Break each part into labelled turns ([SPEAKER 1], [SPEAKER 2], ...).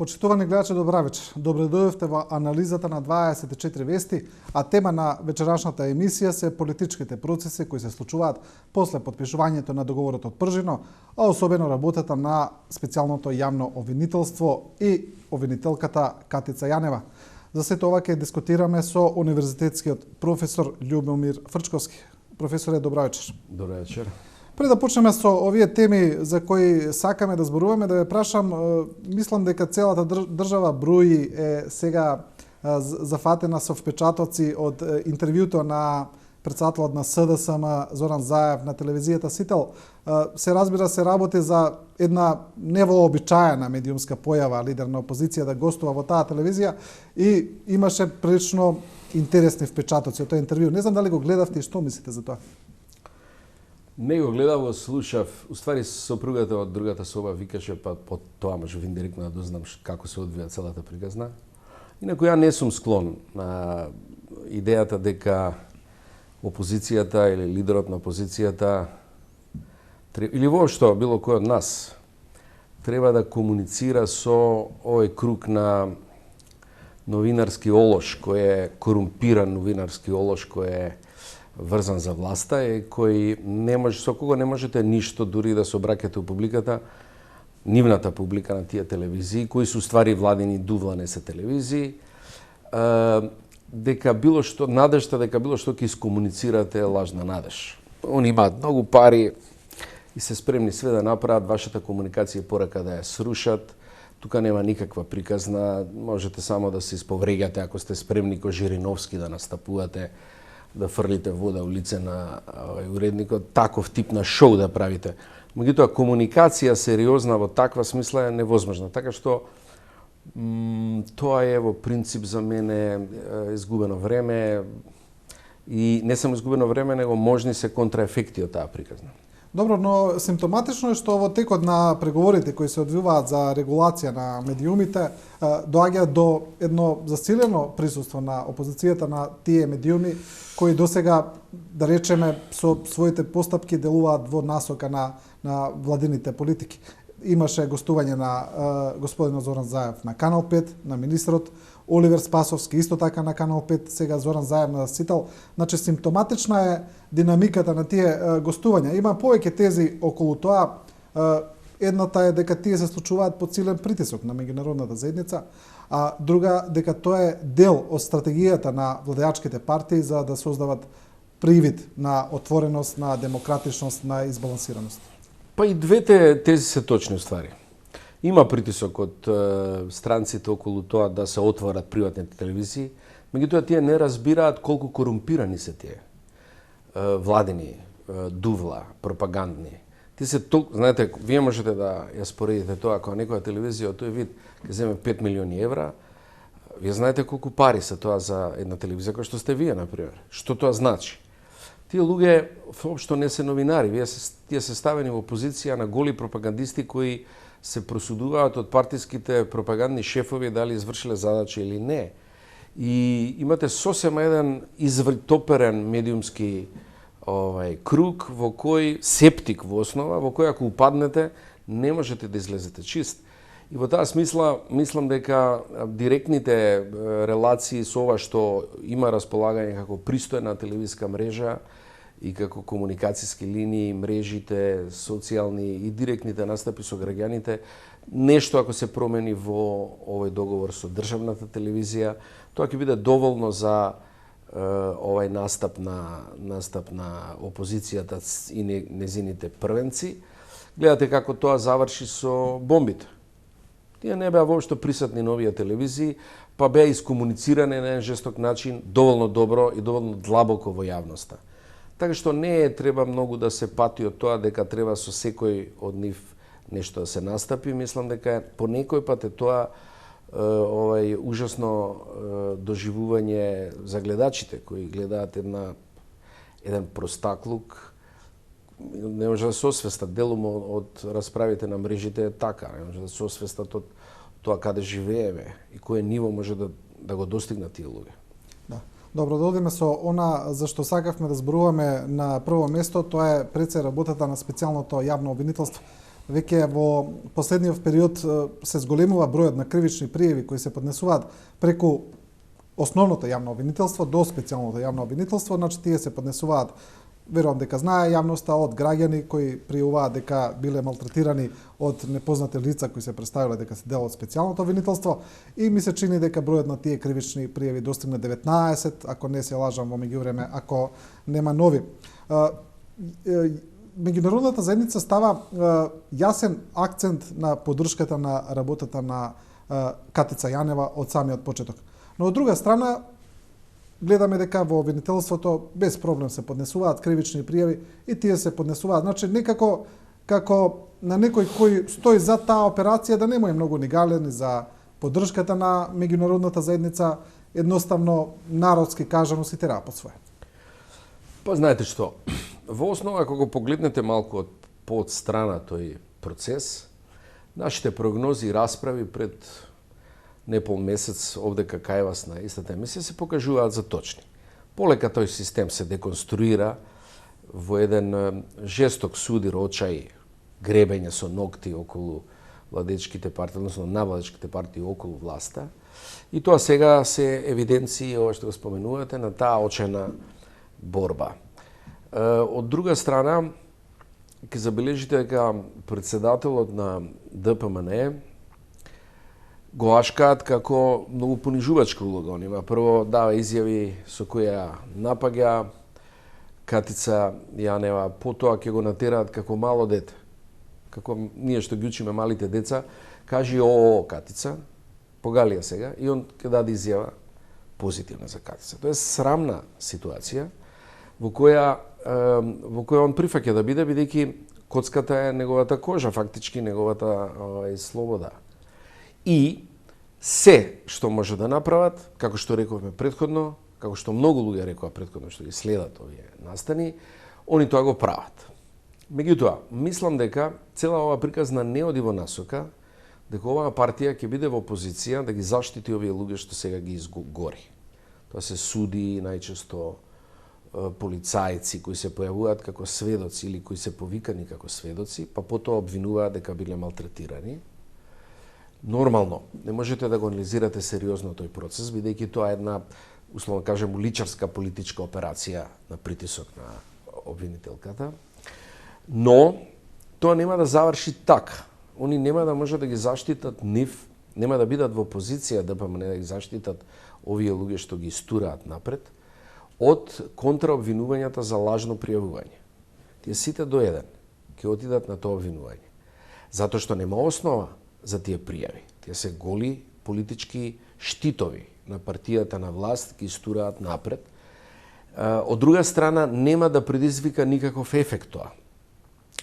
[SPEAKER 1] Почитувани гледачи, добра вечер. Добре дојдовте во анализата на 24 вести, а тема на вечерашната емисија се политичките процеси кои се случуваат после подпишувањето на договорот од Пржино, а особено работата на специјалното јавно обвинителство и обвинителката Катица Јанева. За сето ова ќе дискутираме со универзитетскиот професор Љубомир Фрчковски. Професоре, добра вечер.
[SPEAKER 2] Добра вечер.
[SPEAKER 1] Пред да почнеме со овие теми за кои сакаме да зборуваме, да ве прашам, мислам дека целата држава брои е сега зафатена со впечатоци од интервјуто на председателот на СДСМ Зоран Заев на телевизијата Сител. Се разбира, се работи за една невообичаена медиумска појава, лидер на опозиција да гостува во таа телевизија и имаше прилично интересни впечатоци од тој интервју. Не знам дали го гледавте и што мислите за тоа?
[SPEAKER 2] Не го гледав, го слушав. Уствари сопругата од другата соба викаше, па по тоа можев индиректно да дознам како се одвија целата приказна. Инаку ја не сум склон на идејата дека опозицијата или лидерот на опозицијата или воопшто било кој од нас треба да комуницира со овој круг на новинарски олош, кој е корумпиран новинарски олош, кој е врзан за власта и кој не може, со кого не можете ништо, дури да се обраќате у публиката, нивната публика на тие телевизии, кои се уствари владини дувла, не се телевизии, дека било што, надежта дека било што ќе искомуницирате лажна надеж. Они имаат многу пари и се спремни све да направат, вашата комуникација и порака да ја срушат. Тука нема никаква приказна, можете само да се исповреѓате ако сте спремни ко Жириновски да настапувате, да фрлите вода у лице на уредникот, таков тип на шоу да правите. Меѓутоа, комуникација сериозна во таква смисла е невозможна. Така што тоа е во принцип за мене изгубено време и не само изгубено време, него можни се контраефекти од таа приказна.
[SPEAKER 1] Добро, но симптоматично е што во текот на преговорите кои се одвиваат за регулација на медиумите доаѓа до едно засилено присуство на опозицијата на тие медиуми кои досега, да речеме, со своите постапки делуваат во насока на владините политики. Имаше гостување на господинот Зоран Заев на Канал 5, на министрот Оливер Спасовски, исто така на Канал 5, сега Зоран Заев на Сител. Значи, симптоматична е динамиката на тие гостувања. Има повеќе тези околу тоа. Едната е дека тие се случуваат под силен притисок на меѓународната заедница, а друга дека тоа е дел од стратегијата на владеачките партии за да создават привид на отвореност, на демократичност, на избалансираност.
[SPEAKER 2] Па и двете тези се точни ствари. Има притисок од странците околу тоа да се отворат приватните телевизии, меѓутоа тие не разбираат колку корумпирани се тие владени дувла, пропагандни. Тие се толку, знаете, вие можете да ја споредите тоа, ако некоја телевизија од тој вид ќе земе 5 милиони евра, вие знаете колку пари се тоа за една телевизија која што сте вие, например. Што тоа значи? Тие луѓе воопшто не се новинари, тие се ставени во позиција на голи пропагандисти кои се просудуваат од партиските пропагандни шефови дали извршиле задача или не. И имате сосема еден извртоперен медиумски круг во кој септик во основа, во кој ако упаднете не можете да излезете чист. И во таа смисла мислам дека директните релации со ова што има располагање како пристојна телевизиска мрежа и како комуникацијски линии, мрежите, социјални и директните настапи со граѓаните, нешто ако се промени во овој договор со државната телевизија, тоа ќе биде доволно за овај настап на опозицијата и незините првенци. Гледате како тоа заврши со бомбите. Тие не беа воопшто присутни на овие телевизии, па беа искомуницирани на еден жесток начин, доволно добро и доволно длабоко во јавноста. Така што не треба многу да се пати од тоа дека треба со секој од нив нешто да се настапи. Мислам дека по некој пат е тоа ужасно доживување за гледачите кои гледаат еден простаклук. Не може да се освестат, делом од расправите на мрежите е така, не може да се освестат од тоа каде живееме и кое ниво може да го достигнат тие луѓе.
[SPEAKER 1] Да. Добро, да одиме со она за што сакавме да зборуваме на прво место, тоа е пред се работата на специјалното јавно обвинителство. веќе во последниот период се зголемува бројот на кривични пријави кои се поднесуваат преку основното јавно обвинителство до специјалното јавно обвинителство, значи тие се поднесуваат, верувам дека знае јавноста, од граѓани кои пријавуваат дека биле малтретирани од непознати лица кои се представиле дека се дел од специјалното обвинителство, и ми се чини дека бројот на тие кривични пријави достигне 19, ако не се лажам во меѓувреме, ако нема нови. Меѓународната заедница става јасен акцент на поддршката на работата на Катица Јанева од самиот почеток. Но од друга страна, гледаме дека во обвинителството без проблем се поднесуваат кривични пријави и тие се поднесуваат. Значи, некако како на некој кој стои за таа операција да нема многу ни галени за поддршката на меѓународната заедница, едноставно народски кажано си тера по своje.
[SPEAKER 2] Па знаете што, во основа кога погледнете малку од страна тој процес, нашите прогнози и расправи пред непол месец овдека кај вас на истата емисија се покажуваат за точни. Полека тој систем се деконструира во еден жесток судир, очај, гребење со ногти околу владечките партии, односно на владечките партии околу власта. И тоа сега се евиденции, ова што го споменувате, на таа очајна борба. Од друга страна, ќе забележите дека председателот на ДПМН го ашкаат како многу понижувачка улога. Он има прво дава изјави со кои ја напаѓа Катица Јанева, потоа ќе го натераат како мало дете. Како ние што ги учиме малите деца, кажи о Катица, погали ја сега, и он ќе даде изјава позитивна за Катица. Тоа е срамна ситуација во која он прифаќа да биде, бидејќи коцката е неговата кожа, фактички неговата слобода. И се што може да направат, како што рековме претходно, како што многу луѓе рекоа претходно што ги следат овие настани, они тоа го прават. Меѓутоа, мислам дека цела оваа приказна не оди во насока, дека оваа партија ќе биде во позиција да ги заштити овие луѓе што сега ги изгори. Тоа се суди, најчесто полицајци кои се појавуваат како сведоци или кои се повикани како сведоци, па потоа обвинуваат дека биле малтретирани. Нормално, не можете да го анализирате сериозно тој процес, бидејќи тоа е една, условно кажем, личарска политичка операција на притисок на обвинителката. Но тоа нема да заврши така. Они нема да може да ги заштитат нив, нема да бидат во позиција да ги заштитат овие луѓе што ги истураат напред од контраобвинувањата за лажно пријавување. Тие сите до еден ќе отидат на тоа обвинување. Затоа што нема основа за тие пријави. Тие се голи политички штитови на партијата на власт, ги истураат напред. Од друга страна, нема да предизвика никаков ефект тоа.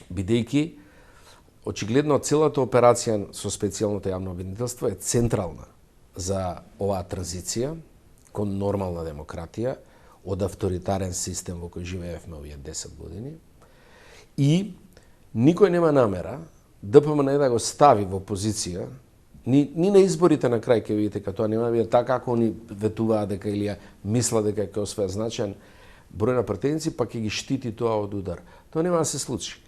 [SPEAKER 2] Бидејќи, очигледно целата операција со специјалното јавно обвинителство е централна за оваа транзиција кон нормална демократија, од авторитарен систем во кој живеевме овие 10 години. И никој нема намера ДПМН да го стави во позиција, ни на изборите на крај ќе видите дека тоа нема да биде така како они ветуваат дека или мислат дека ќе освојат значаен број на пратеници, па ќе ги штити тоа од удар. Тоа нема да се случи.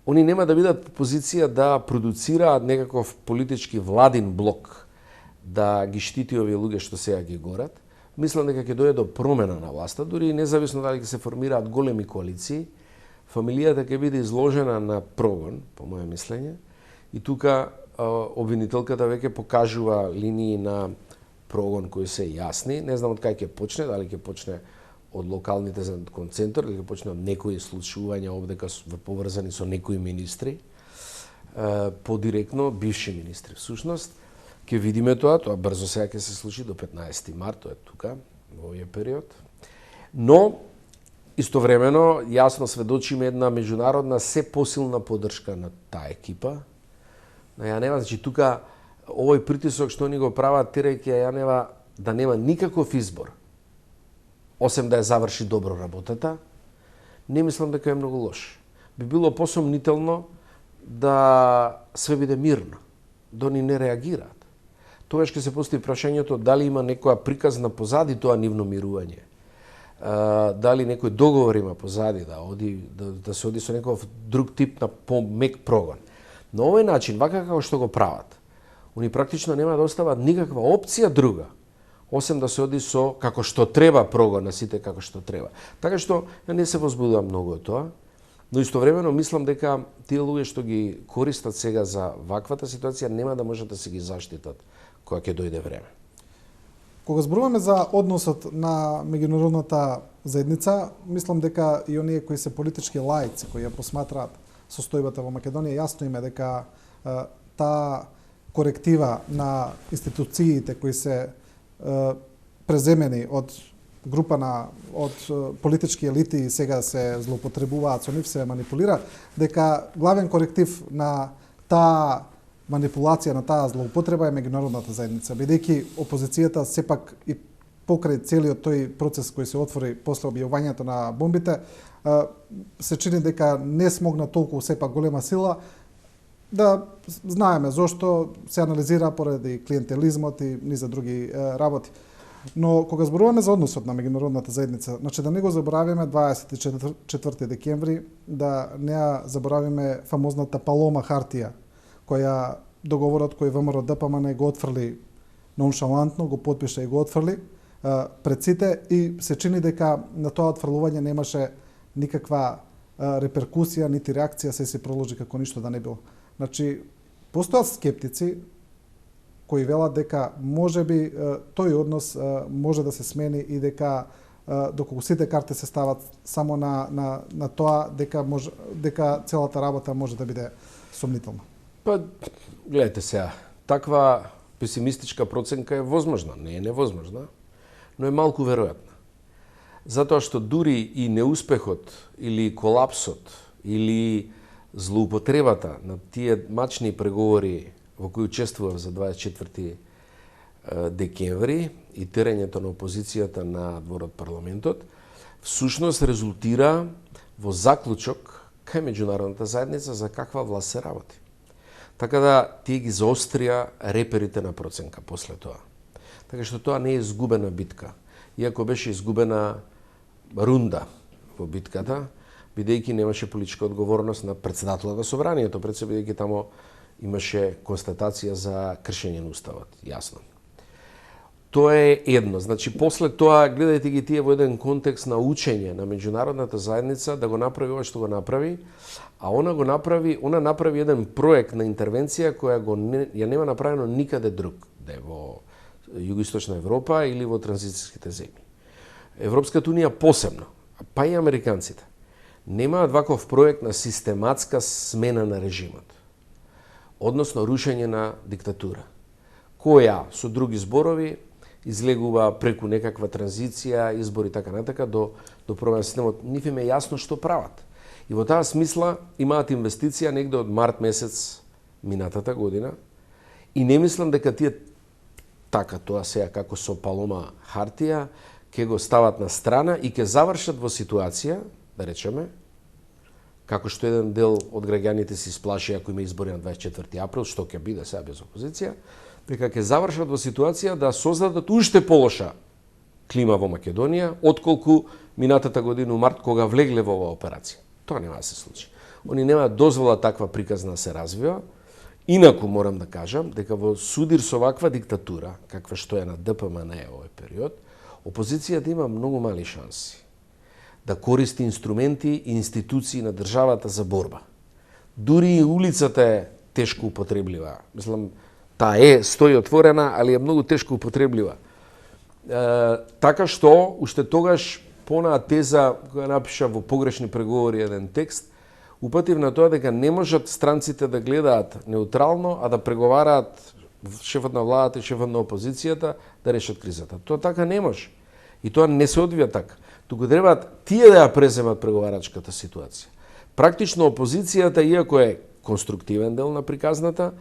[SPEAKER 2] Они нема да бидат позиција да продуцираат некаков политички владин блок да ги штити овие луѓе што сега ги горат. Мислам дека ќе дојде до промена на власта, дури независно дали ќе се формираат големи коалиции, фамилијата ќе биде изложена на прогон, по моје мислење, и тука обвинителката веќе покажува линии на прогон кои се јасни. Не знам од кај ќе почне, дали ќе почне од локалните кон центар, или ќе почне од некои случувања овдека поврзани со некои министри, подиректно бивши министри всушност. Ќе видиме тоа брзо сега ќе се случи до 15 март, тоа е тука, во овој период. Но, истовремено, јасно сведочиме една меѓународна се посилна поддршка на таа екипа. На Јанева, значи тука, овој притисок што ни го прават, терајќи Јанева да нема никаков избор, осем да ја заврши добро работата, не мислам дека е многу лош. Би било посомнително да све биде мирно, да ни не реагираат. Тогаш ќе се постави прашањето дали има некоја приказна позади тоа нивно мирување. Дали некој договор има позади да се оди со некој друг тип на помек прогон. На овој начин, вака како што го прават, они практично нема да остават никаква опција друга, осем да се оди со како што треба прогон на сите како што треба. Така што ја не се возбудувам многу од тоа, но истовремено мислам дека тие луѓе што ги користат сега за ваквата ситуација нема да можат да се ги заштитат кога ќе дојде време.
[SPEAKER 1] Кога зборуваме за односот на меѓународната заедница, мислам дека и оние кои се политички лаици, кои ја посматраат состојбата во Македонија, јасно им е дека таа коректива на институциите кои се преземени од група од политички елити и сега се злоупотребуваат со нив, се манипулира, дека главен коректив на таа манипулација, на таа злоупотреба е меѓународната заедница, бидејќи опозицијата сепак и покрај целиот тој процес кој се отвори после објавувањето на бомбите, се чини дека не смогна толку сепак голема сила да знаеме зошто се анализира поради клиентелизмот и низа други работи. Но кога зборуваме за односот на меѓународната заедница, значи да не го заборавиме 24 декември, да не ја заборавиме фамозната Палома хартија, која договорот кој ВМРО ДПМН го отфрли ноншалантно, го потпише и го отфрли пред сите и се чини дека на тоа отфрлување немаше никаква реперкусија, нити реакција, се проложи како ништо да не било. Значи, постојат скептици кои велат дека можеби тој однос може да се смени и дека доколку сите карти се стават само на тоа, дека целата работа може да биде сомнителна.
[SPEAKER 2] Па, гледайте сега, таква песимистичка проценка е возможна, не е невозможна, но е малку веројатна. Затоа што дури и неуспехот или колапсот или злоупотребата на тие мачни преговори во кои учествував за 24 декември и терењето на опозицијата на дворот парламентот, всушност резултира во заклучок кај меѓународната заедница за каква власт се работи. Така да тие ги заострија реперите на проценка после тоа. Така што тоа не е изгубена битка. Иако беше изгубена рунда во битката, бидејќи немаше политичка одговорност на претседателот на собранието, пред се бидејќи тамо имаше констатација за кршење на уставот, јасно. Тоа е едно. Значи, после тоа, гледајте ги тие во еден контекст на учење на меѓународната заедница да го направи ова што го направи, а она направи еден проект на интервенција која ја нема направено никаде друг, да е во Југоисточна Европа или во транзицијските земји. Европската унија посебно, па и американците, немаат ваков проект на систематска смена на режимот, односно рушење на диктатура, која, со други зборови, излегува преку некаква транзиција, избори така натака до промена на системот. Нив им е јасно што прават. И во таа смисла имаат инвестиција негде од март месец минатата година и не мислам дека тие така тоа сега како со Палома хартија ќе го стават на страна и ќе завршат во ситуација, да речеме, како што еден дел од граѓаните се исплаши ако има избори на 24 април, што ќе биде сега без опозиција, дека ќе завршат во ситуација да создадат уште полоша клима во Македонија, отколку минатата година у март кога влегле во оваа операција. Тоа нема да се случи. Они немаат дозвола таква приказна да се развива. Инаку морам да кажам дека во судир со ваква диктатура, каква што е на ДПМН овој период, опозицијата има многу мали шанси да користи инструменти и институции на државата за борба. Дури и улицата е тешко употреблива. Мислам, таа стои отворена, али е многу тешко употреблива. Така што, уште тогаш, понаа теза која напиша во погрешни преговори еден текст, упатив на тоа дека не можат странците да гледаат неутрално, а да преговараат шефот на владата и шефот на опозицијата да решат кризата. Тоа така не може. И тоа не се одвија така. Туку требаат тие да ја преземат преговарачката ситуација. Практично опозицијата, иако е конструктивен дел на приказната,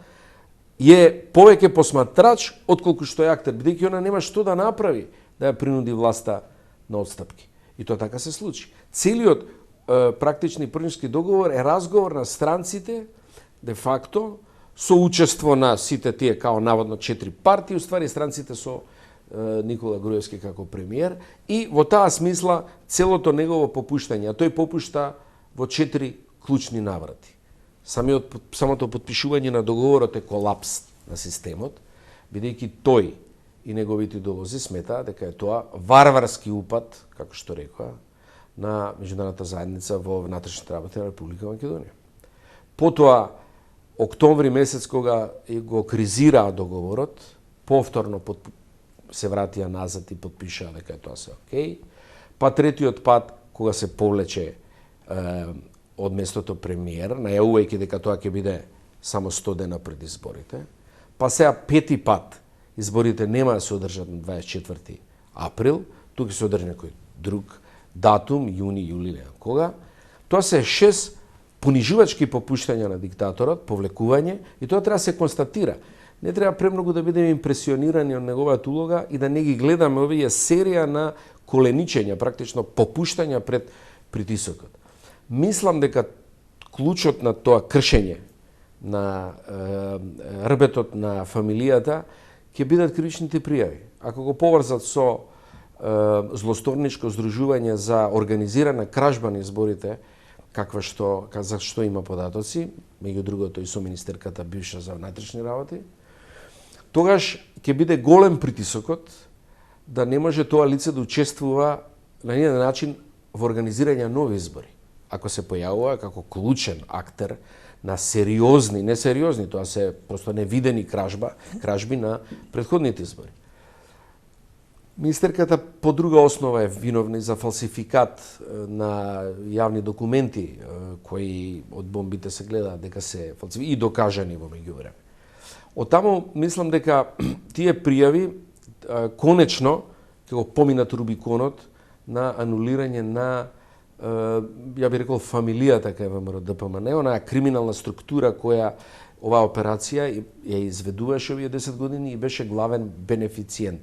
[SPEAKER 2] е повеќе посматрач отколку што е актер, бидејќи она нема што да направи да ја принуди власта на отстапки. И тоа така се случи. Целиот практични првнички договор е разговор на странците, де факто, со учество на сите тие као наводно 4 партии, уствари странците со Никола Груевски како премиер, и во таа смисла целото негово попуштање, а тој попушта во 4 клучни наврати. самото потпишување на договорот е колапс на системот, бидејќи тој и неговите идолози сметаат дека е тоа варварски упад, како што рекоа, на меѓународната заедница во внатрешните работи на Република Македонија. Потоа, октомври месец, кога го кризираа договорот, повторно се вратија назад и подпишаа дека тоа се окей. Па третиот пат, кога се повлече од местото премиер, најавувајќи дека тоа ќе биде само 100 дена пред изборите. Па сега пети пат изборите нема да се одржат на 24 април, тука се одржи некој друг датум, јуни, јули, не кога. Тоа се 6 понижувачки попуштања на диктаторот, повлекување, и тоа треба да се констатира. Не треба премногу да бидеме импресионирани од неговата улога и да не ги гледаме овие серија на коленичења, практично попуштања пред притисокот. Мислам дека клучот на тоа кршење на рбетот на фамилијата ќе бидат кривичните пријави. Ако го поврзат со злосторничко здружување за организирана кражба на изборите, за што има податоци, меѓу другото и со министерката бивша за внатрешни работи, тогаш ќе биде голем притисокот да не може тоа лице да учествува на ниједен начин во организирање нови избори. Ако се појавува како клучен актер на сериозни, несериозни, тоа се просто невидени кражби на претходните избори. Министерката по друга основа е виновна за фалсификат на јавни документи кои од бомбите се гледаат дека се фалсификати и докажани во меѓувреме. Оттаму мислам дека тие пријави конечно ќе го поминат Рубиконот на анулирање на ја би рекол фамилијата кај ВМРО-ДПМН, онаа криминална структура која оваа операција ја изведуваше овие 10 години и беше главен бенефициент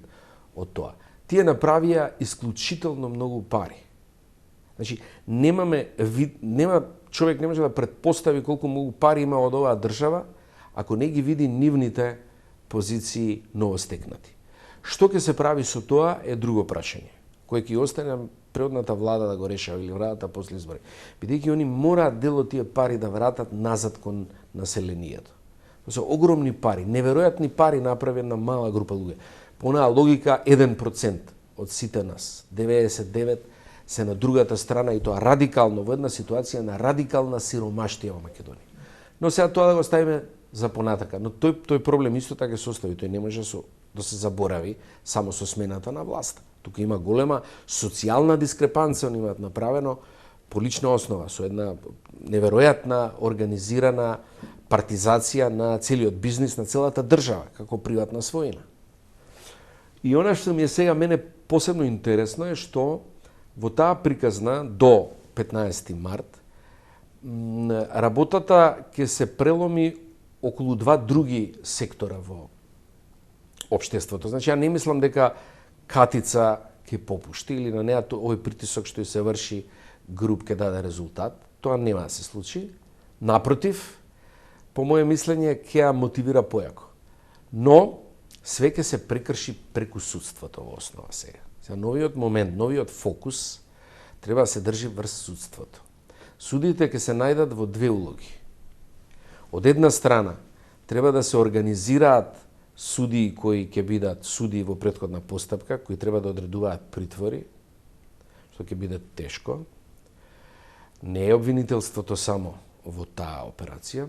[SPEAKER 2] од тоа. Тие направија исклучително многу пари. Значи, човек не може да претпостави колку многу пари има од оваа држава, ако не ги види нивните позиции новостекнати. Што ќе се прави со тоа е друго прашање, кој ќе остане предната влада да го решава или владата после избори. Бидејќи они мораат дел од тие пари да вратат назад кон населението. Тоа се огромни пари, неверојатни пари направени на мала група луѓе. По онаа логика 1% од сите нас, 99 се на другата страна и тоа радикално во една ситуација на радикална сиромаштија во Македонија. Но сега тоа да го ставиме за понатака, но тој проблем исто така се остави, тој не може да се заборави само со смената на власт. Тука има голема социјална дискрепанција, они имаат направено по лична основа, со една неверојатна организирана партизација на целиот бизнис на целата држава, како приватна својина. И она што ми е сега мене посебно интересно е што во таа приказна до 15 март работата ќе се преломи околу два други сектора во општеството. Значи, ја не мислам дека Катица ќе попушти или на неа овој притисок што се врши груп ќе даде резултат. Тоа нема да се случи. Напротив, по моје мислење ќе ја мотивира појако. Но све ќе се прекрши преку судството во основа сега. За новиот момент, новиот фокус треба да се држи врз судството. Судите ќе се најдат во две улоги. Од една страна треба да се организираат судии кои ќе бидат судии во претходна постапка, кои треба да одредуваат притвори, што ќе биде тешко. Не е обвинителството само во таа операција.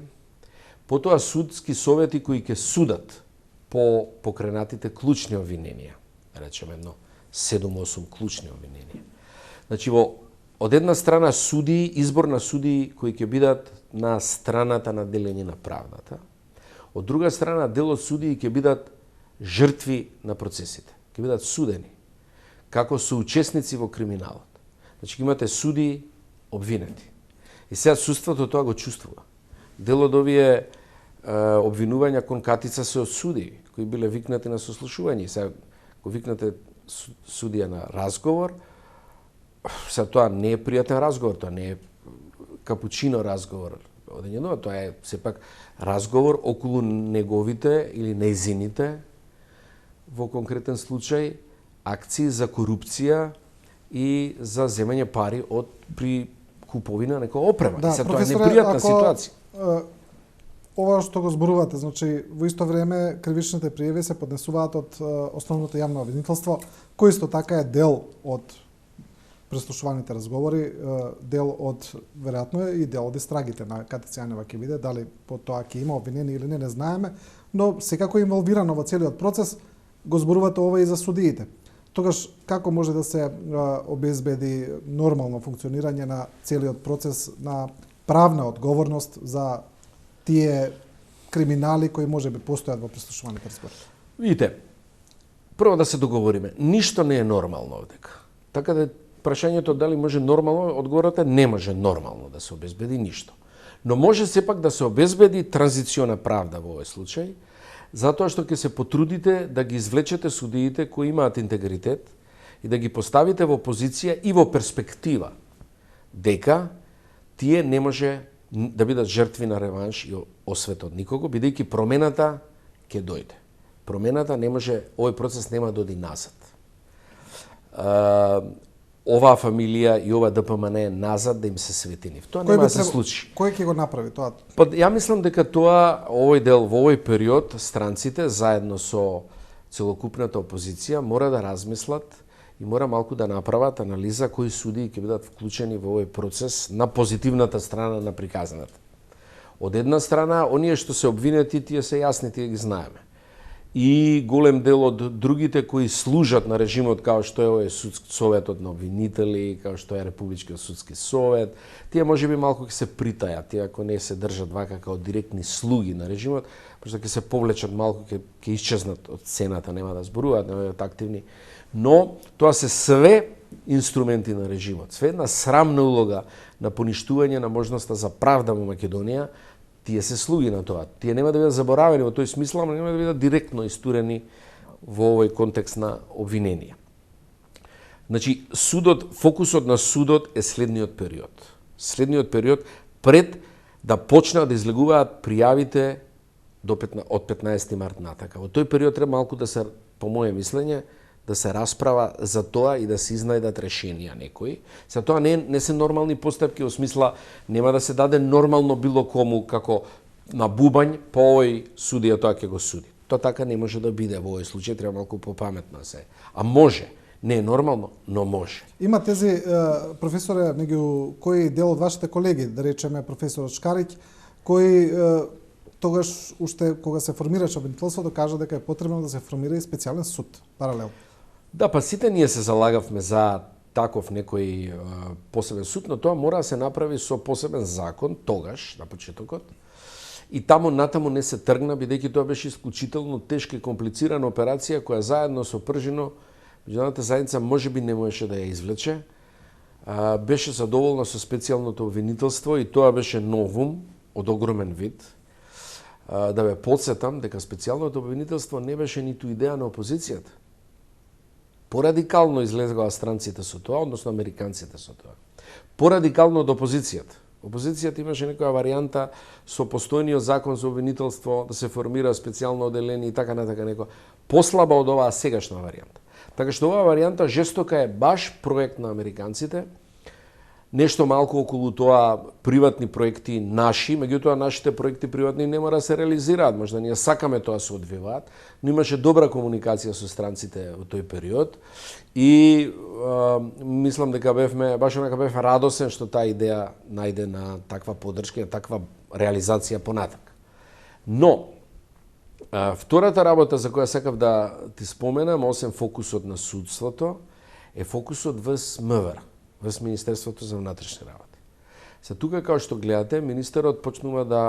[SPEAKER 2] Потоа судски совети кои ќе судат по покренатите клучни обвиненија, речеме едно 7-8 клучни обвиненија. Значи, од една страна судии, избор на судии кои ќе бидат на страната на делење на правдата, од друга страна дел од судии ќе бидат жртви на процесите, ќе бидат судени како соучесници во криминалот. Значи, имате судии обвинети. И сега судството тоа го чувствува. Дел од овие обвинувања кон Катица се од судии кои биле викнати на сослушување. Сега го викнате судија на разговор, сега тоа не е пријатен разговор, тоа не е капучино разговор од едно, тоа е сепак разговор околу неговите или нејзините, во конкретен случај, акции за корупција и за земање пари при куповина некоја опрема.
[SPEAKER 1] Да,
[SPEAKER 2] тоа е непријатна ситуација.
[SPEAKER 1] ова што го зборувате, значи во исто време кривичните пријави се поднесуваат од основното јавно обвинителство, кој исто така е дел од преслушуваните разговори, дел од веројатно и дел од истрагите на Катица Јанева ќе биде, дали по тоа ќе има обвинени или не знаеме, но секако инволвирано во целиот процес го зборувате ова и за судиите. Тогаш како може да се обезбеди нормално функционирање на целиот процес на правна одговорност за тие криминали кои може би постојат во преслушуваните разговори?
[SPEAKER 2] Видите, прво да се договориме, ништо не е нормално овдека. Така да прашањето дали може нормално, одговорот е не може нормално да се обезбеди ништо. Но може сепак да се обезбеди транзициона правда во овој случај, затоа што ќе се потрудите да ги извлечете судиите кои имаат интегритет и да ги поставите во позиција и во перспектива дека тие не може да бидат жртви на реванш и освет од никого, бидејќи промената ќе дојде. Промената не може, овој процес нема да оди назад. Оваа фамилија и ова ДПМН е назад да им се свети нив. Тоа нема да се случи.
[SPEAKER 1] Кој ќе го направи тоа?
[SPEAKER 2] Па, ја мислам дека тоа, овој дел, во овој период, странците, заедно со целокупната опозиција, мора да размислат и мора малку да направат анализа кои судии ќе бидат вклучени во овој процес на позитивната страна на приказната. Од една страна, оние што се обвинети, тие се јасни, тие ги знаеме. И голем дел од другите кои служат на режимот, као што е овој советот на обвинители, као што е Републичкиот судски совет, тие можеби малку ќе се притајат, тие ако не се држат вака као директни слуги на режимот, пошто ќе се повлечат малку, ќе исчезнат од сцената, нема да зборуваат, нема да бидат активни. Но тоа се све инструменти на режимот, све една срамна улога на поништување на можноста за правда во Македонија. Тие се слуги на тоа. Тие нема да бидат заборавени во тој смисла, но нема да бидат директно истурени во овој контекст на обвинение. Значи, фокусот на судот е следниот период. Следниот период пред да почнат да излегуваат пријавите од 15 март натака. Во тој период треба малку да се, по моје мислење, да се расправа за тоа и да се изнајдат решенија некои. За тоа не се нормални постапки, во смисла нема да се даде нормално било кому како на бубањ по овој судија тоа ќе го суди. Тоа така не може да биде во овој случај, треба малку попаметно се. А може, не е нормално, но може.
[SPEAKER 1] Има тези професоре меѓу кои дел од вашите колеги, да речеме професорот Шкариќ, кои тогаш уште кога се формираше обвинителството кажа дека е потребно да се формира и специјален суд паралелно.
[SPEAKER 2] Да, па сите ние се залагавме за таков некој посебен суд, но тоа мора да се направи со посебен закон тогаш, на почетокот. И натаму не се тргна, бидејќи тоа беше исклучително тешка и комплицирана операција која заедно со Пржино меѓународната заедница можеби не можеше да ја извлече. Беше задоволна со специјалното обвинителство и тоа беше новум од огромен вид. Да ве потсетам дека специјалното обвинителство не беше ниту идеја на опозицијата. Порадикално излезгаа странците со тоа, односно американците со тоа. Порадикално од опозицијата. Опозицијата имаше некоја варијанта со постојниот закон за обвинителство да се формира специјално оделение и така натака некоја послаба од оваа сегашна варијанта. Така што оваа варијанта жестока е баш проект на американците. Нешто малку околу тоа приватни проекти наши, меѓутоа нашите проекти приватни не мора да се реализираат, можда ние сакаме тоа се одвиваат, но имаше добра комуникација со странците во тој период и мислам дека баш онака бев радосен што таа идеја најде на таква поддршка и таква реализација понатак. Но втората работа за која сакав да ти споменам, освен фокусот на судството, е фокусот врз МВР. Врз Министерството за внатрешни работи. Се тука, као што гледате, министерот почнува да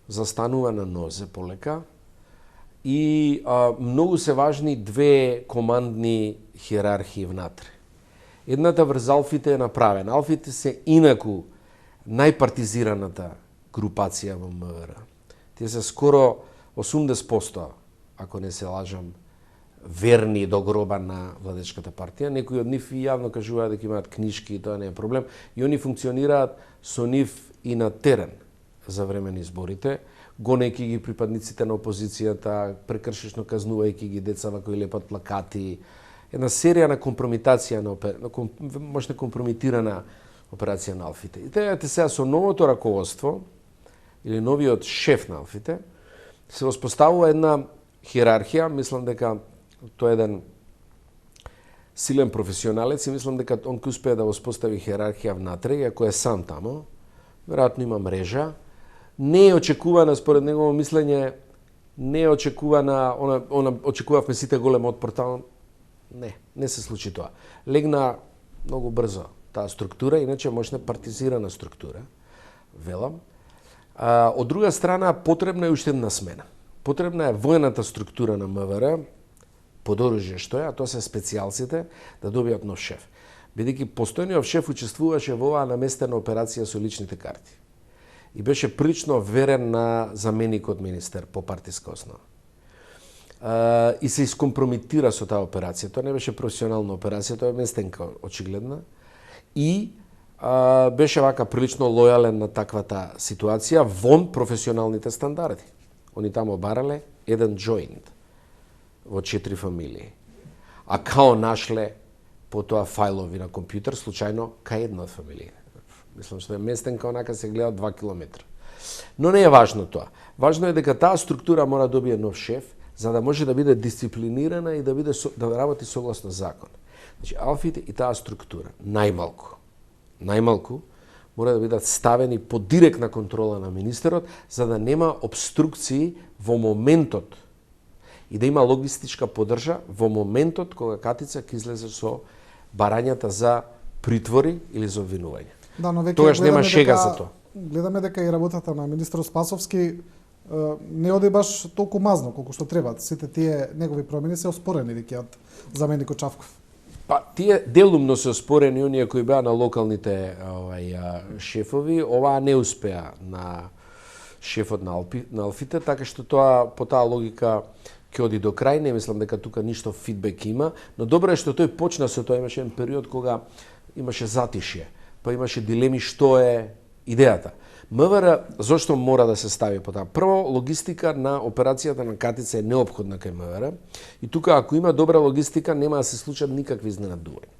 [SPEAKER 2] застанува на нозе полека и многу се важни две командни хиерархии внатре. Едната врз Алфите е направена. Алфите се инаку најпартизираната групација во МВР. Тие се скоро 80%, ако не се лажам, верни до гроба на владечката партија. Некои од нив и јавно кажуваат дека имаат книжки и тоа не е проблем. И они функционираат со нив и на терен за време на изборите, гонејќи ги припадниците на опозицијата, прекршечно казнувајќи ги децава кои лепат плакати. Една серија на компрометација, можда компрометирана операција на Алфите. И тејате сега со новото раководство, или новиот шеф на Алфите, се воспоставува една хиерархија, мислам дека тој е еден силен професионалец и мислам дека он ќе успее да воспостави хиерархија внатре, иако е сам тамо, веројатно има мрежа, не е очекувана според негово мислење, не е очекувана, она очекувавме сите голем отпор таму. Не се случи тоа. Легна многу брзо таа структура, иначе можна партизирана структура, велам. Од друга страна, потребна е уште една смена. Потребна е воената структура на МВР, под оружје што е, а тоа се специјалците, да добијат нов шеф. Бидејќи постојниот шеф учествуваше во оваа наместена операција со личните карти. И беше прилично верен на заменикот министер по партиска основа. И се искомпрометира со таа операција. Тоа не беше професионална операција, тоа е местенка очигледна. И беше вака прилично лојален на таквата ситуација вон професионалните стандарди. Они тамо барале еден джоинт во 4 фамилии. А као нашле потоа фајлови на компјутер случајно кај една од фамилии. Мислам што е местенка, онака се гледа 2 километра. Но не е важно тоа. Важно е дека таа структура мора да добие нов шеф, за да може да биде дисциплинирана и да да работи согласно закон. Значи, Алфите и таа структура, најмалку, мора да бидат ставени под директна контрола на министерот, за да нема обструкции во моментот и да има логистичка поддржка во моментот кога Катица ќе излезе со барањата за притвори или за обвинување.
[SPEAKER 1] Да, но веќе
[SPEAKER 2] тогаш нема шега за тоа.
[SPEAKER 1] Гледаме дека и работата на министерот Спасовски не оди баш толку мазно колку што треба. Сите тие негови промени се оспорени веќе од заменикот Чавков.
[SPEAKER 2] Па тие делумно се оспорени оние кои беа на локалните шефови, оваа не успеа на шефот на Алфите, така што тоа по таа логика ќе оди до крај, не мислам дека тука ништо фидбек има, но добро е што тој почна со тоа, имаше еден период кога имаше затишје, па имаше дилеми што е идејата. МВР зошто мора да се стави по таа? Прво, логистика на операцијата на Катица е неопходна кај МВР и тука ако има добра логистика нема да се случат никакви изненадувања.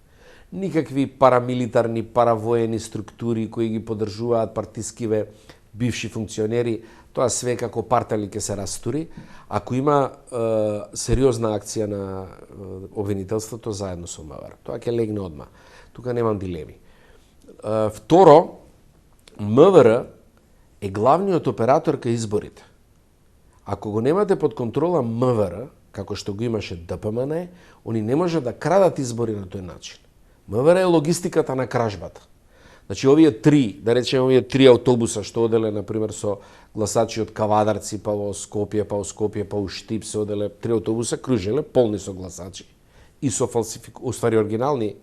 [SPEAKER 2] Никакви парамилитарни, паравоени структури кои ги поддржуваат партискиве бивши функционери, тоа све како партали ќе се растури. Ако има сериозна акција на обвинителството заедно со МВР, тоа ќе легне одма. Тука немам дилеми. Второ, МВР е главниот оператор кај изборите. Ако го немате под контрола МВР, како што го имаше ДПМН, они не може да крадат избори на тој начин. МВР е логистиката на кражбата. Значи, овие три автобуса што оделе, например, со гласачи од Кавадарци, па во Скопје, па у Штип се оделе, 3 автобуса кружеле, полни со гласачи и со уствари оригинални,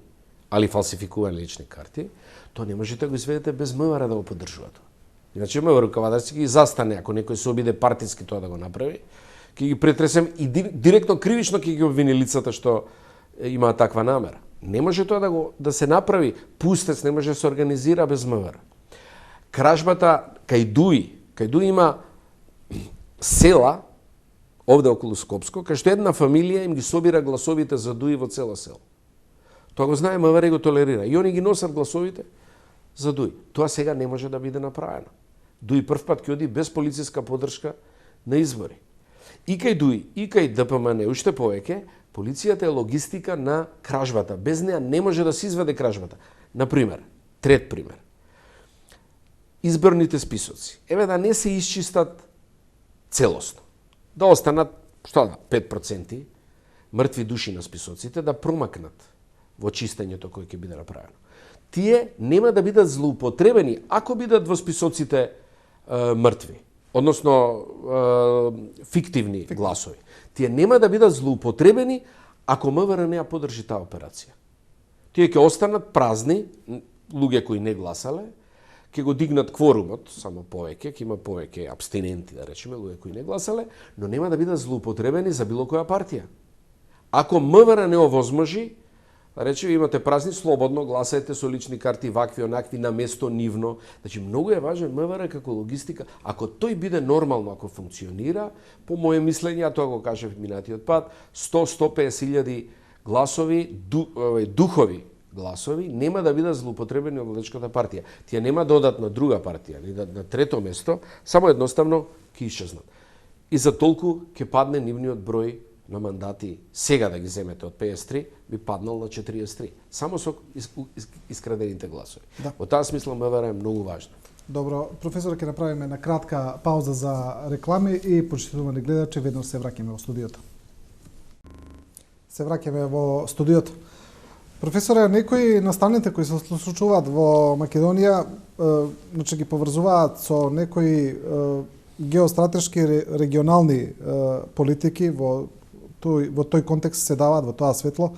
[SPEAKER 2] али фалсификувани лични карти, тоа не можете да го изведете без МВР да го поддржува тоа. Иначе МВР Кавадарци ги застане, ако некој се обиде партиски тоа да го направи, ќе ги претресем и директно кривично ќе ги обвини лицата што имаат таква намера. Не може тоа да се направи, пустец не може да се организира без МВР. Кражбата кај Дуи има села овде околу Скопско, кај што една фамилија им ги собира гласовите за Дуи во цело село. Тоа го знае МВР и го толерира. И они ги носат гласовите за Дуи. Тоа сега не може да биде направено. Дуи прв пат ќе оди без полициска поддршка на избори. И кај Дуи, и кај ДПМН, уште повеќе, полицијата е логистика на кражбата. Без неа не може да се изведе кражбата. Например, трет пример. Изборните списоци. Еве да не се исчистат целосно. Да останат, 5% мртви души на списоците, да промакнат во чистењето кој ќе биде направено. Тие нема да бидат злоупотребени ако бидат во списоците мртви, односно фиктивни гласови. Тие нема да бидат злоупотребени ако МВР не ја поддржи таа операција. Тие ќе останат празни, луѓе кои не гласале, ќе го дигнат кворумот, само повеќе, ќе има повеќе абстиненти, да речеме, луѓе кои не гласале, но нема да бидат злоупотребени за било која партија. Ако МВР не овозможи, да речеме, имате празни, слободно гласајте со лични карти, вакви, онакви, на место нивно. Значи, многу е важен МВР како логистика. Ако тој биде нормално, ако функционира, по моје мислење, а тоа го кажав минатиот пат, 100-150 илјади гласови, духови гласови нема да бидат злоупотребени од владичката партија. Тие нема да одат на друга партија, или на трето место, само едноставно ќе исчезнат. И за толку ќе падне нивниот број на мандати, сега да ги земете од 53, би паднал на 43. Само со искрадените гласови.
[SPEAKER 1] Да.
[SPEAKER 2] Во таа смисла МВР е многу важно.
[SPEAKER 1] Добро, професор, ќе направиме на кратка пауза за реклами и почитувани гледачи, веднаш се враќаме во студиото. Се враќаме во студиото. Професоре, некои наставници кои се случуваат во Македонија, значи ги поврзуваат со некои геостратешки регионални политики во тој контекст се даваат во тоа светло.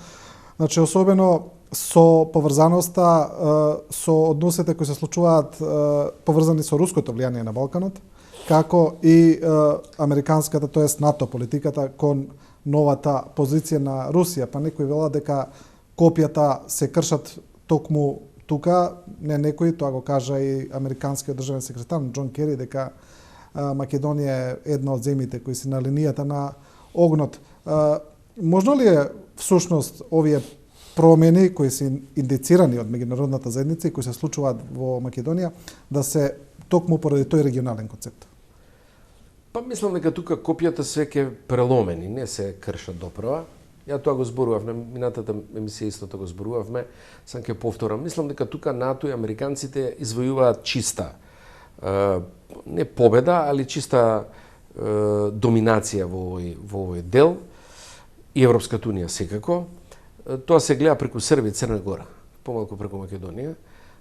[SPEAKER 1] Значи особено со поврзаноста со односите кои се случуваат поврзани со руското влијание на Балканот, како и американската, тоест НАТО политиката кон новата позиција на Русија, па некои велат дека копијата се кршат токму тука, не некои, тоа го кажа и американскиот државен секретар Џон Кери, дека Македонија е една од земјите кои се на линијата на огнот. Можно ли е всушност овие промени кои се индицирани од меѓународната заедница и кои се случуваат во Македонија да се токму поради тој регионален концепт?
[SPEAKER 2] Па мислам дека тука копијата се ќе преломени, не се кршат доправа. Ја тоа го зборував, на минатата емисија истото го зборувавме, сам ќе повторам. Мислам дека тука НАТО и американците извојуваат чиста, не победа, али чиста доминација во овој дел, и Европската унија секако. Тоа се гледа преку Србија и Црна Гора, помалку преку Македонија.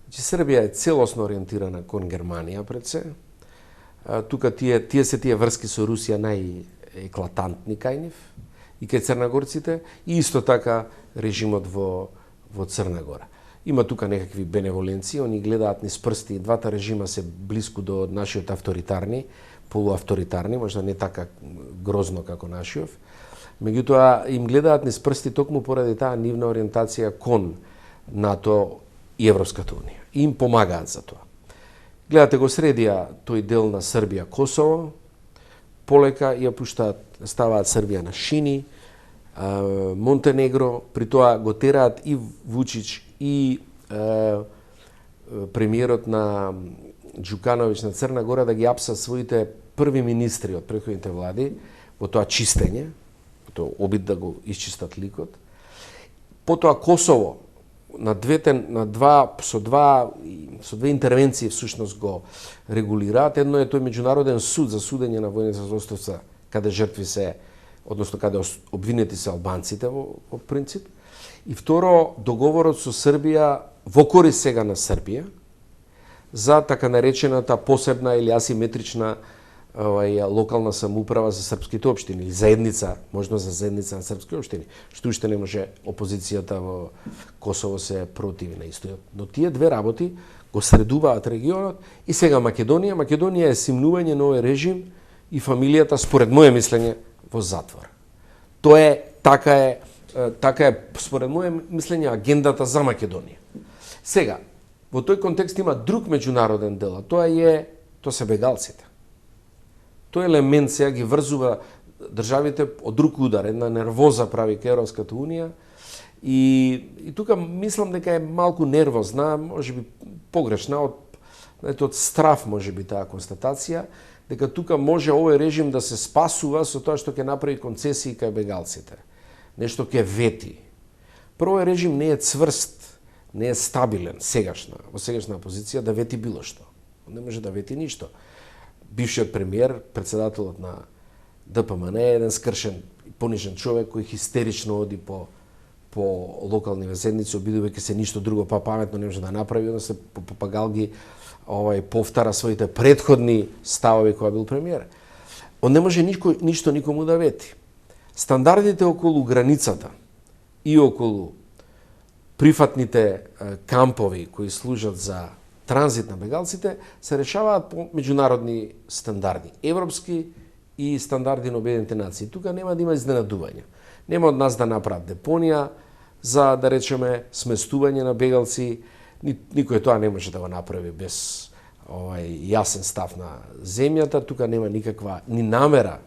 [SPEAKER 2] Значи Србија е целосно ориентирана кон Германија пред се. Тука тие се тие врски со Русија најеклатантни кај нив и кај црнагорците, и исто така режимот во Црна Гора. Има тука некакви беневоленции, они гледаат низ прсти, двата режима се блиску до нашиот авторитарни, полуавторитарни, можда не така грозно како нашиот. Меѓутоа им гледаат низ прсти токму поради таа нивна ориентација кон НАТО и Европската унија. И им помагаат за тоа. Гледате го средија тој дел на Србија, Косово, полека ја пуштаат, ставаат Србија на шини, Монтенегро, при тоа го тераат и Вучич и премиерот на Џукановиќ на Црна Гора да ги апсат своите први министри од претходните влади во тоа чистење, во тоа обид да го исчистат ликот. Потоа Косово со две интервенции всушност го регулираат. Едно е тој меѓународен суд за судење на војните злостојства, каде жртви се, односно каде обвинети се албанците во принцип. И второ, договорот со Србија во корист сега на Србија за така наречената посебна или асиметрична локална самоуправа за српските општини, или заедница, можно за заедница на српски општини, што уште не може опозицијата во Косово се противи на исто. Но тие две работи го средуваат регионот и сега Македонија. Македонија е симнување на овој режим и фамилијата, според моје мислење, во затвор. Тоа е, така е, според моје мислење, агендата за Македонија. Сега, во тој контекст има друг меѓународен дел, тоа се бегалците. Тој елемент сега ги врзува државите од друг удар, една нервоза прави кај Европската унија и тука мислам дека е малку нервозна, можеби погрешна од страф можеби таа констатација, дека тука може овој режим да се спасува со тоа што ќе направи концесии кај бегалците. Нешто ќе вети. Прво, овој режим не е цврст, не е стабилен во сегашна позиција да вети било што. Не може да вети ништо. Бившиот премиер, председателот на ДПМН е еден скршен и понижен човек кој хистерично оди по локални седници, обидувајќи се ништо друго па паметно не може да направи, односно по папагалги повтара своите претходни ставови кога бил премиер. Он не може ништо никому да вети. Стандардите околу границата и околу прифатните кампови кои служат за транзит на бегалците се решаваат по меѓународни стандарди, европски и стандарди на Обединените нации. Тука нема да има изненадување. Нема од нас да направат депонија за, да речеме, сместување на бегалци. Никој тоа не може да го направи без јасен став на земјата. Тука нема никаква ни намера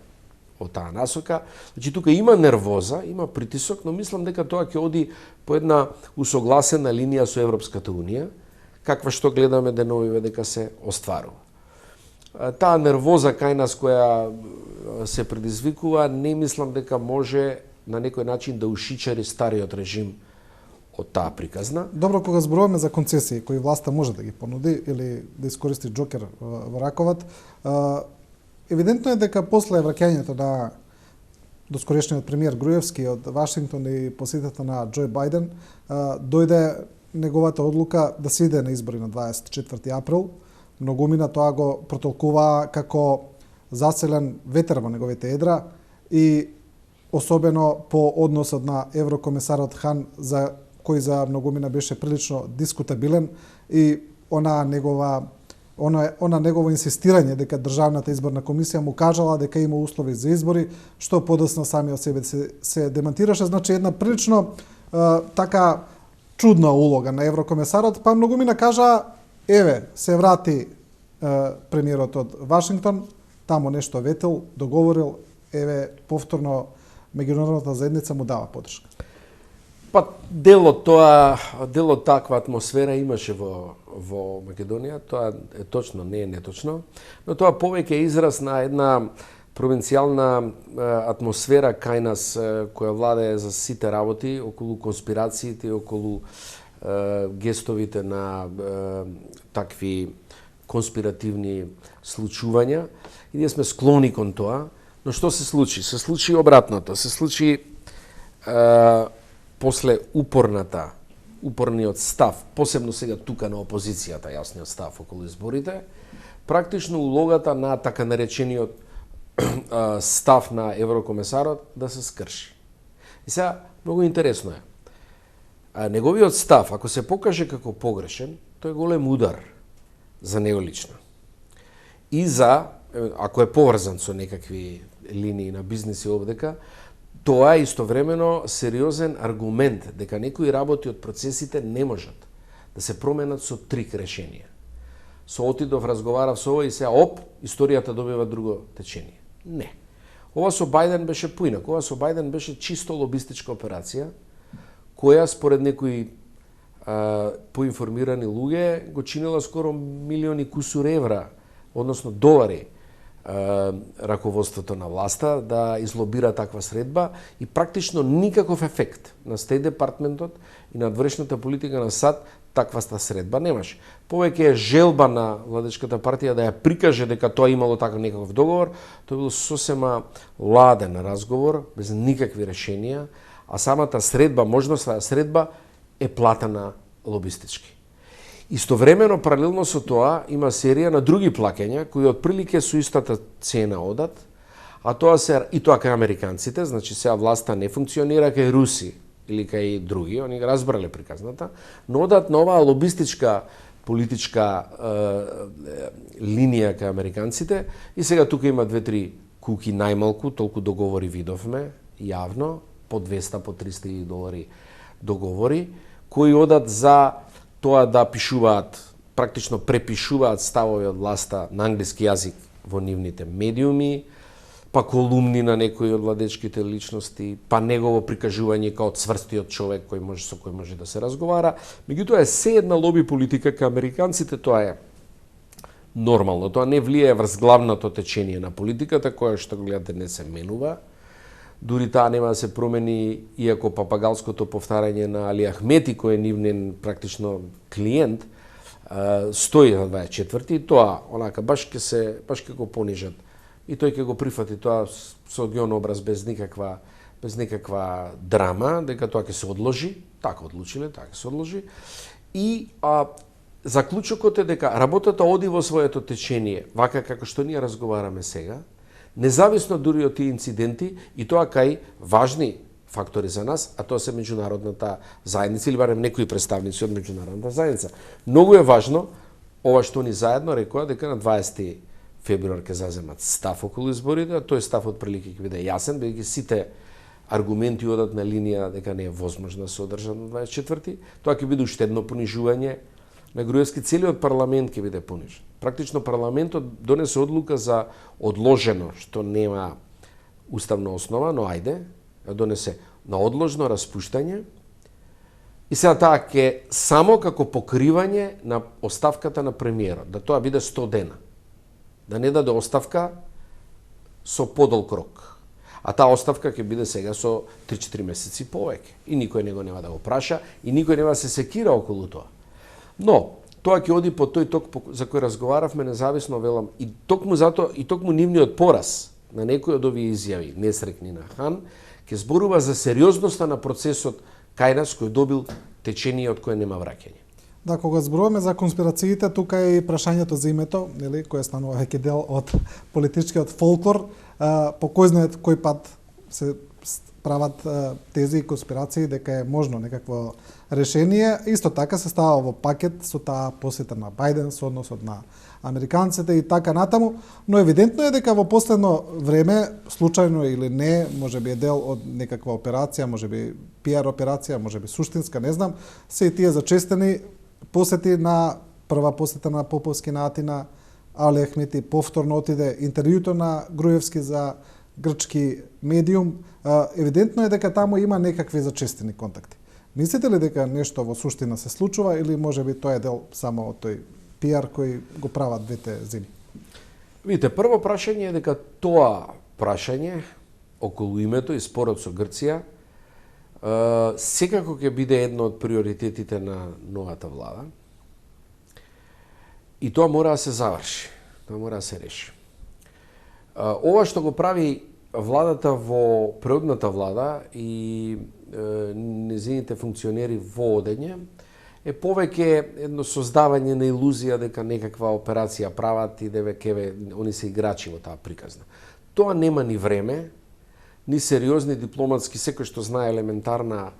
[SPEAKER 2] од таа насока. Значи тука има нервоза, има притисок, но мислам дека тоа ќе оди по една усогласена линија со Европската унија, каква што гледаме деновиве дека се остварува. Таа нервоза кај нас која се предизвикува, не мислам дека може на некој начин да ушичари стариот режим од таа приказна.
[SPEAKER 1] Добро, кога зборуваме за концесии кои власта може да ги понуди или да искористи џокер во раковат, евидентно е дека после враќањето на доскорешниот премиер Груевски од Вашингтон и посетата на Џо Бајден, дојде неговата одлука да се иде на избори на 24 април. Многумина тоа го протолкуваа како заселен ветер во неговите едра и особено по односот на еврокомесарот Хан, за кој за многумина беше прилично дискутабилен, и она негово инсистирање дека Државната изборна комисија му кажала дека има услови за избори, што подоцна сами од себе се демонтираше. Значи една прилично така чудна улога на еврокомесарот, па многумина кажа, еве, се врати премиерот од Вашингтон, таму нешто ветел, договорил, еве, повторно меѓународната заедница му дава поддршка.
[SPEAKER 2] Па дело таква атмосфера имаше во Македонија, тоа е точно, не е неточно, но тоа повеќе е израз на една провинцијална атмосфера кај нас која владее за сите работи околу конспирациите, околу гестовите на такви конспиративни случувања, и ние сме склони кон тоа. Но што се случи? Се случи обратното. Се случи после упорниот став, посебно сега тука на опозицијата, јасниот став околу изборите, практично улогата на така наречениот став на еврокомесарот да се скрши. И сега, многу интересно е. Неговиот став, ако се покаже како погрешен, тој е голем удар за него лично. И за, ако е поврзан со некакви линии на бизнеси овдека, тоа е истовремено сериозен аргумент дека некои работи од процесите не можат да се променат со трик решенија. Со отидов, разговарав со овој и сега историјата добива друго течение. Не. Ова со Бајден беше поинак. Ова со Бајден беше чисто лобистичка операција, која според некои поинформирани луѓе го чинила скоро милиони кусур евра, односно долари, раководството на власта да излобира таква средба, и практично никаков ефект на Стејт департментот и на вршната политика на САД такваста средба немаше. Повеќе е желба на владечката партија да ја прикаже дека тоа имало така некаков договор. Тоа бил сосема ладен разговор, без никакви решенија, а самата средба, можноста средба е платена лобистички. Истовремено, паралелно со тоа, има серија на други плаќања кои отприлике со истата цена одат, а тоа се и тоа кај американците, значи сега власта не функционира кај руси или кај други, они го разбрале приказната, но одат на оваа лобистичка политичка линија кај американците, и сега тука има 2-3 куки најмалку, толку договори видовме јавно, по 200, по 300 долари договори, кои одат за тоа да пишуваат, практично препишуваат ставови од власта на англиски јазик во нивните медиуми, па колумни на некои од владечките личности, па негово прикажување као цврстиот човек со кој може да се разговара. Меѓутоа е се една лоби политика кај американците, тоа е нормално. Тоа не влијае врз главното течение на политиката, која што гледате не се менува. Дури таа нема да се промени, иако папагалското повтарање на Али Ахмети, кој е нивнен практично клиент, стои на 24-ти, и тоа онака баш ќе го понижат. И тој ќе го прифати тоа со геон образ без никаква драма, дека тоа ќе се одложи, така одлучиле, така ќе се одложи. И заклучокот е дека работата оди во своето течение, вака како што ние разговараме сега, независно дури од тие инциденти, и тоа кај важни фактори за нас, а тоа се меѓународната заедница или барем некои представници од меѓународната заедница. Многу е важно ова што ни заедно рекоа дека на 20 февруар ќе заземат став околу изборите, а тој став отприлike ќе биде јасен, бидејќи сите аргументи одат на линија дека не е возможно да се одржа на 24-ти. Тоа ќе биде уште едно понижување на Груевски. Целиот парламент ќе биде понижен. Практично парламентот донесе одлука за одложено, што нема уставна основа, но ајде, ја донесе на одложно распуштање. И сега таа ќе само како покривање на оставката на премиерот, да тоа биде 100 дена. Да не даде оставка со подолг рок. А таа оставка ќе биде сега со 3-4 месеци повеќе. И никој него нема да го праша, и никој нема да се секира околу тоа. Но, тоа ќе оди по тој ток за кој разговаравме, независно, велам, и токму затоа, и токму нивниот пораз на некои од овие изјави, несрекни на Хан, ќе зборува за сериозноста на процесот кај нас, кој добил течение од кое нема враќање.
[SPEAKER 1] Да, кога зборуваме за конспирациите, тука е и прашањето за името, нели, кое станува веќе дел од политичкиот фолклор, по кој знаат кој пат се прават тези и конспирации дека е можно некакво решение. Исто така се става во пакет со таа посета на Бајден, со односот на американците и така натаму, но евидентно е дека во последно време, случајно или не, може би е дел од некаква операција, може би пиар операција, може би суштинска, не знам, се и тие зачестени посети на прва посета на Поповски на Атина, Али Ахмети повторно отиде, интервјуто на Груевски за грчки медиум, евидентно е дека таму има некакви зачестени контакти. Мислите ли дека нешто во суштина се случува или може би тоа е дел само од тој пиар кој го прават двете земи?
[SPEAKER 2] Видите, прво прашање е дека тоа прашање околу името и спорот со Грција секако ќе биде едно од приоритетите на новата влада. И тоа мора да се заврши, тоа мора да се реши. Ова што го прави владата во предходната влада и незините функционери во одење е повеќе едно создавање на илузија дека некаква операција прават и дека они се играчи во таа приказна. Тоа нема ни време, ни сериозни дипломатски, секој што знае елементарна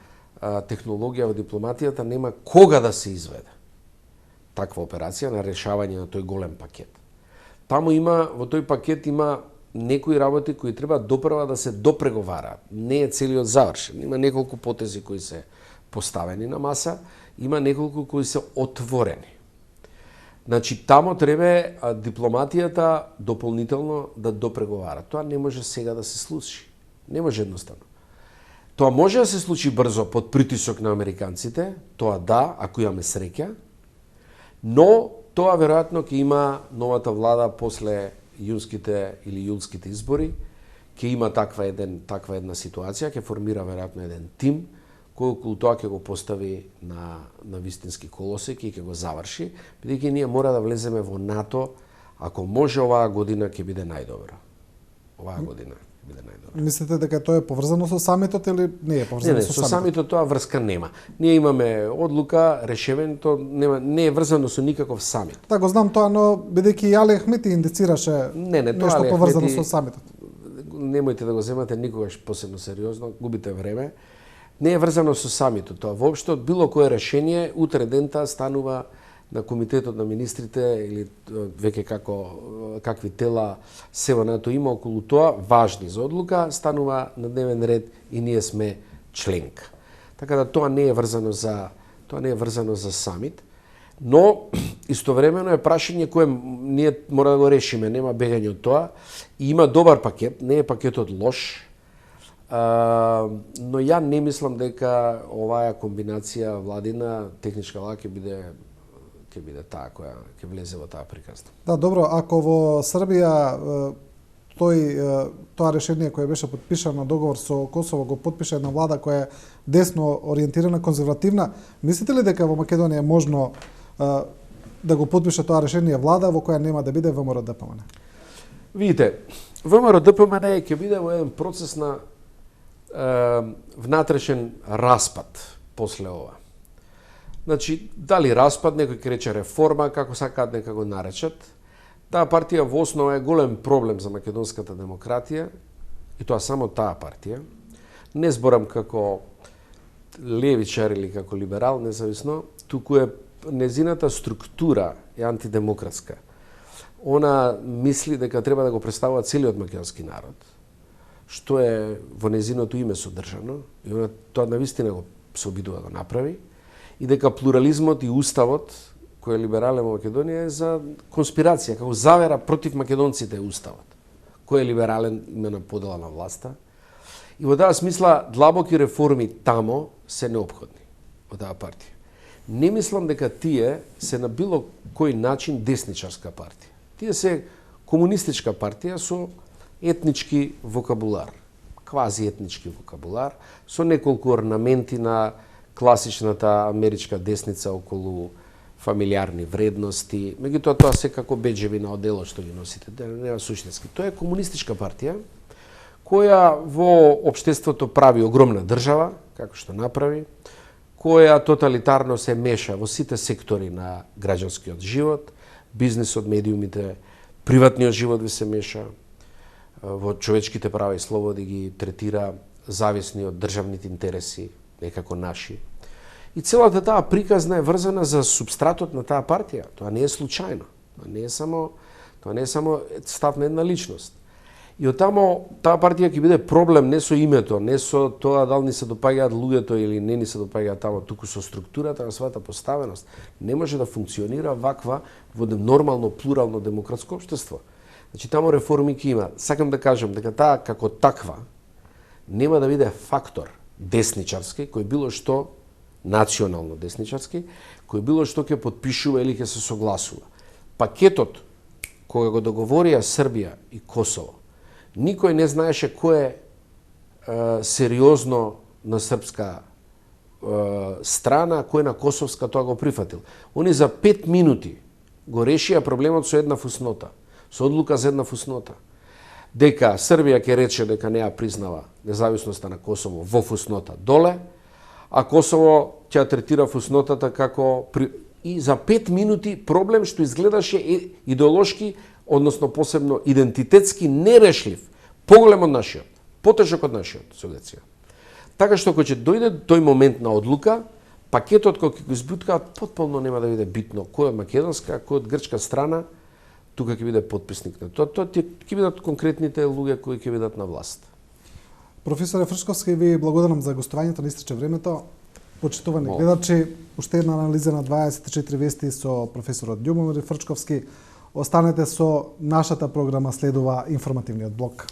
[SPEAKER 2] технологија во дипломатијата, нема кога да се изведе таква операција на решавање на тој голем пакет. Таму има, во тој пакет има некои работи кои треба допрва да се допреговараат. Не е целиот завршен. Има неколку потези кои се поставени на маса, има неколку кои се отворени. Значи, тамо треба дипломатијата дополнително да допреговара. Тоа не може сега да се случи. Не може едноставно. Тоа може да се случи брзо под притисок на американците, тоа да, ако имаме среќа, но тоа веројатно ќе има новата влада после јунските или јулските избори, ќе има таква една ситуација, ќе формира веројатно еден тим кој околу тоа ќе го постави на вистински колосек и ќе го заврши, бидејќи ние мора да влеземе во НАТО, ако може оваа година ќе биде најдобро. Оваа година ќе биде најдобро.
[SPEAKER 1] Мислите дека тоа е поврзано со самитот или не е поврзано со самитот?
[SPEAKER 2] Со самитот тоа врска нема. Ние имаме одлука, решението не е врзано со никаков самит.
[SPEAKER 1] Да, го знам тоа, но бидејќи Али Ахмети индицираше нешто поврзано со самитот.
[SPEAKER 2] Немојте да го земате никогаш посебно сериозно, губите време. Не е врзано со самитот тоа. Воопшто било кое решение утре дента станува на комитетот на министрите или веќе какви тела се во НАТО има околу тоа, важни за одлука, станува на дневен ред и ние сме членка. Така да тоа не е врзано за самит, но истовремено е прашање кое ние мора да го решиме, нема бегање од тоа. И има добар пакет, не е пакетот лош, но ја не мислам дека оваа комбинација владина техничка влада ќе биде таа која ќе влезе во таа приказна.
[SPEAKER 1] Да, добро, ако во Србија тоа решение кое беше подпишано, договор со Косово го подпише една влада која е десно ориентирана, конзервативна, мислите ли дека во Македонија е можно да го подпише тоа решение влада во која нема да биде ВМРО-ДПМН?
[SPEAKER 2] Видите, ВМРО-ДПМН ќе биде во еден процес на внатрешен распад после ова. Значи, дали распад, некој ќе рече реформа, како сакаат нека го наречат. Таа партија во основа е голем проблем за македонската демократија, и тоа само таа партија. Не зборам како левичар или како либерал, независно, туку е незината структура е антидемократска. Она мисли дека треба да го представува целиот македонски народ, што е во незиното име содржано, и она тоа навистина го се обидува да направи, и дека плурализмот и уставот, кој е либерален во Македонија, е за конспирација, како завера против македонците е уставот, кој е либерален има на подела на власта. И во таа смисла длабоки реформи тамо се неопходни во таа партија. Не мислам дека тие се на било кој начин десничарска партија. Тие се комунистичка партија со етнички вокабулар, квази етнички вокабулар, со неколку орнаменти на класичната америчка десница околу фамилиарни вредности. Меѓутоа тоа се како беџеви на оделот што ги носите, нема суштински. Тоа е комунистичка партија која во општеството прави огромна држава, како што направи, која тоталитарно се меша во сите сектори на граѓанскиот живот, бизнисот, медиумите, приватниот живот ви се меша, во човечките права и слободи ги третира зависни од државните интереси, некако наши. И целата таа приказна е врзана за субстратот на таа партија. Тоа не е случајно. Тоа не е само став на една личност. И оттамо таа партија ќе биде проблем не со името, не со тоа дали ни се допаѓаат луѓето или не ни се допаѓаат тамо, туку со структурата на својата поставеност. Не може да функционира ваква во нормално плурално демократско општество. Значи тамо реформи ќе има. Сакам да кажам дека таа како таква нема да биде фактор десничарски кој било што национално десничарски, кој било што ќе потпишува или ќе се согласува. Пакетот кога го договорија Србија и Косово, никој не знаеше кој е сериозно на српска страна, кој на косовска тоа го прифатил. Они за 5 минути го решија проблемот со една фуснота, со одлука за една фуснота. Дека Србија ќе рече дека не ја признава независноста на Косово во фуснота доле, а Косово ќе ја третира фуснотата како... И за 5 минути проблем што изгледаше идеолошки, односно посебно идентитетски нерешлив, поголем од нашиот, потежок од нашиот, со Грција. Така што кога ќе дојде тој момент на одлука, пакетот кој ќе го избуткаат потполно нема да биде битно кој од македонска, кој од грчка страна, тука ќе биде потписник на тоа. Тоа ќе бидат конкретните луѓе кои ќе бидат на власт.
[SPEAKER 1] Професоре Фрчковски, ви благодарам за гостувањето, не истече времето. Почитувани гледачи, уште една анализа на 24 вести со професорот Љубомир Фрчковски. Останете со нашата програма, следува информативниот блок.